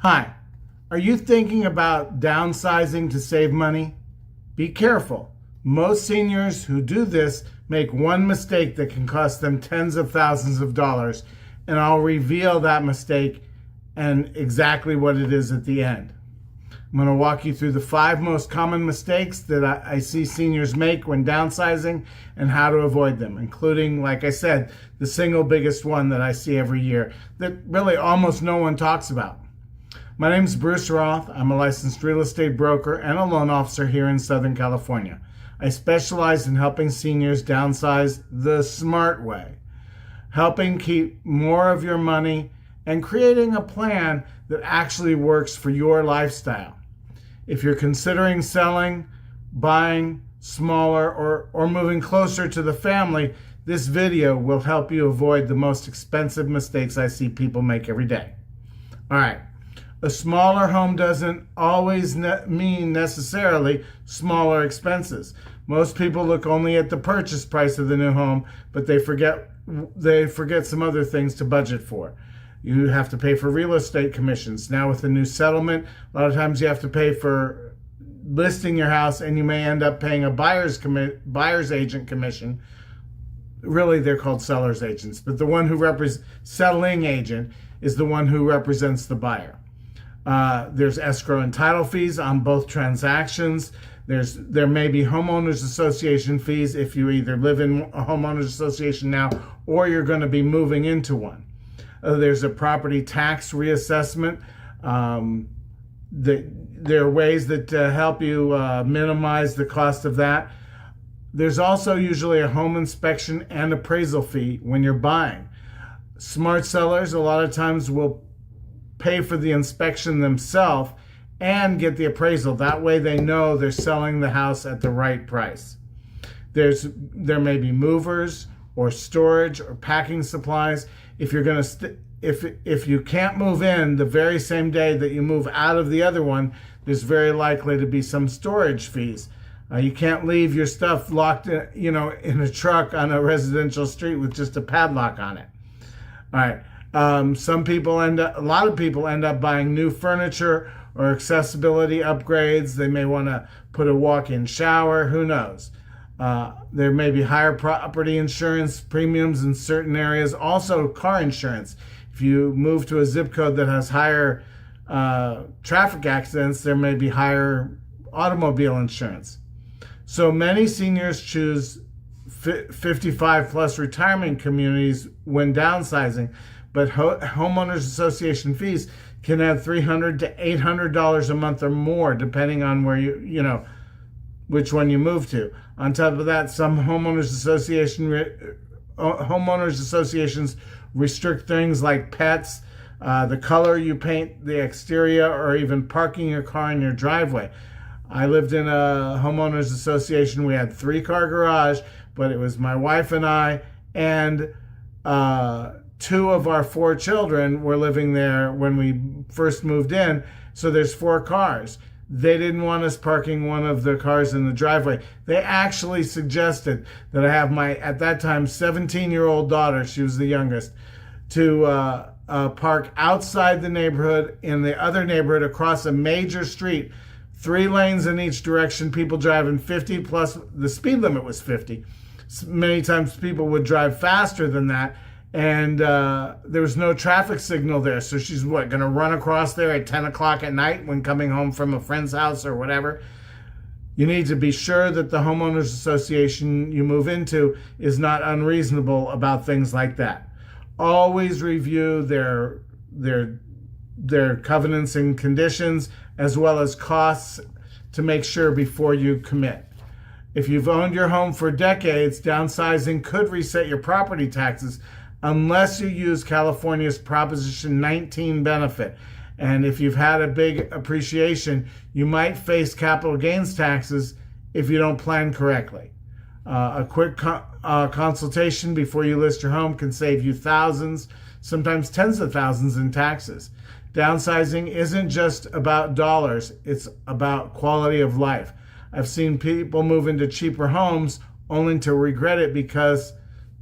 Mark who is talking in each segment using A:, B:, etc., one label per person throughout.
A: Hi, are you thinking about downsizing to save money? Be careful. Most seniors who do this make one mistake that can cost them tens of thousands of dollars, and I'll reveal that mistake and exactly what it is at the end. I'm going to walk you through the 5 most common mistakes that I see seniors make when downsizing and how to avoid them, including, like I said, the single biggest one that I see every year that really almost no one talks about. My name is Bruce Roth. I'm a licensed real estate broker and a loan officer here in Southern California. I specialize in helping seniors downsize the smart way, helping keep more of your money and creating a plan that actually works for your lifestyle. If you're considering selling, buying smaller, or moving closer to the family, this video will help you avoid the most expensive mistakes I see people make every day. All right. A smaller home doesn't always mean necessarily smaller expenses. Most people look only at the purchase price of the new home, but they forget some other things to budget for. You have to pay for real estate commissions. Now with the new settlement, a lot of times you have to pay for listing your house, and you may end up paying a buyer's agent commission. Really, they're called seller's agents, but the one who selling agent is the one who represents the buyer. There's escrow and title fees on both transactions. There may be homeowners association fees if you either live in a homeowners association now or you're going to be moving into one. There's a property tax reassessment. There are ways that help you minimize the cost of that. There's also usually a home inspection and appraisal fee when you're buying. Smart sellers a lot of times will pay for the inspection themselves and get the appraisal. That way they know they're selling the house at the right price. There may be movers or storage or packing supplies. If you're going to if you can't move in the very same day that you move out of the other one, there's very likely to be some storage fees. You can't leave your stuff locked in a truck on a residential street with just a padlock on it. All right. A lot of people end up buying new furniture or accessibility upgrades. They may want to put a walk-in shower. Who knows? There may be higher property insurance premiums in certain areas. Also, car insurance. If you move to a zip code that has higher traffic accidents, there may be higher automobile insurance. So many seniors choose 55 plus retirement communities when downsizing, but homeowners association fees can add $300 to $800 a month or more, depending on where which one you move to. On top of that, some homeowners associations restrict things like pets, the color you paint the exterior, or even parking your car in your driveway. I lived in a homeowners association. We had 3-car garage, but it was my wife and I, and 2 of our 4 children were living there when we first moved in. So there's 4 cars. They didn't want us parking one of the cars in the driveway. They actually suggested that I have my, at that time, 17-year-old daughter, she was the youngest, to park outside the neighborhood in the other neighborhood across a major street, 3 lanes in each direction, people driving 50 plus, the speed limit was 50. Many times people would drive faster than that, and there was no traffic signal there. So she's going to run across there at 10 o'clock at night when coming home from a friend's house or whatever? You need to be sure that the homeowners association you move into is not unreasonable about things like that. Always review their covenants and conditions, as well as costs, to make sure before you commit. If you've owned your home for decades, downsizing could reset your property taxes unless you use California's Proposition 19 benefit. And if you've had a big appreciation, you might face capital gains taxes if you don't plan correctly. A quick consultation before you list your home can save you thousands, sometimes tens of thousands in taxes. Downsizing isn't just about dollars, it's about quality of life. I've seen people move into cheaper homes only to regret it because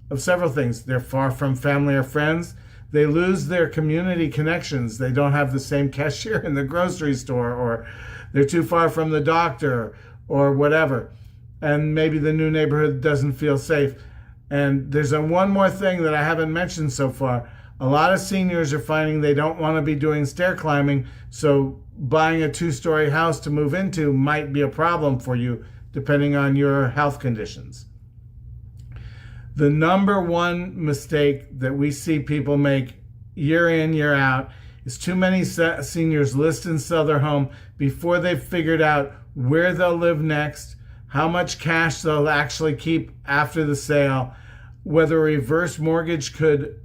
A: of several things. They're far from family or friends. They lose their community connections. They don't have the same cashier in the grocery store, or they're too far from the doctor, or whatever. And maybe the new neighborhood doesn't feel safe. And there's one more thing that I haven't mentioned so far. A lot of seniors are finding they don't want to be doing stair climbing, so buying a two-story house to move into might be a problem for you, depending on your health conditions. The number one mistake that we see people make year in, year out is too many seniors list and sell their home before they've figured out where they'll live next, how much cash they'll actually keep after the sale, whether a reverse mortgage could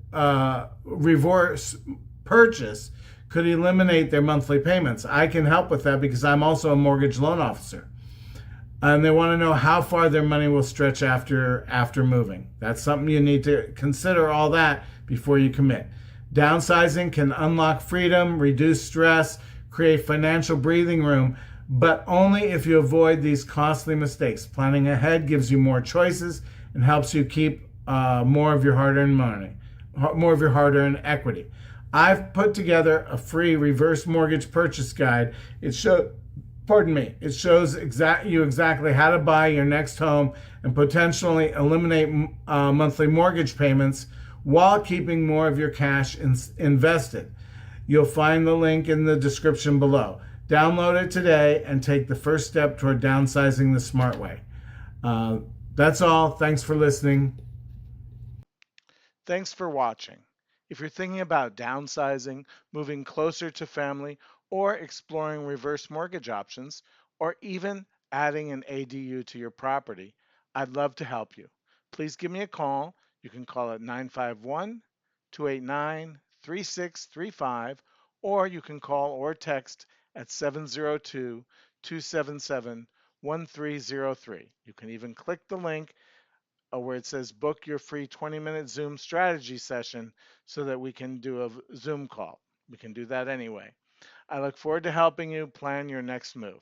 A: reverse purchase could eliminate their monthly payments. I can help with that because I'm also a mortgage loan officer. And they want to know how far their money will stretch after moving. That's something you need to consider, all that before you commit. Downsizing can unlock freedom, reduce stress, create financial breathing room, but only if you avoid these costly mistakes. Planning ahead gives you more choices and helps you keep more of your hard-earned money, more of your hard-earned equity. I've put together a free reverse mortgage purchase guide. It shows exactly how to buy your next home and potentially eliminate monthly mortgage payments while keeping more of your cash invested. You'll find the link in the description below. Download it today and take the first step toward downsizing the smart way. That's all. Thanks for listening.
B: Thanks for watching. If you're thinking about downsizing, moving closer to family, or exploring reverse mortgage options, or even adding an ADU to your property, I'd love to help you. Please give me a call. You can call at 951 289 3635, or you can call or text at 702 277 1303. You can even click the link where it says book your free 20-minute Zoom strategy session so that we can do a Zoom call. We can do that anyway. I look forward to helping you plan your next move.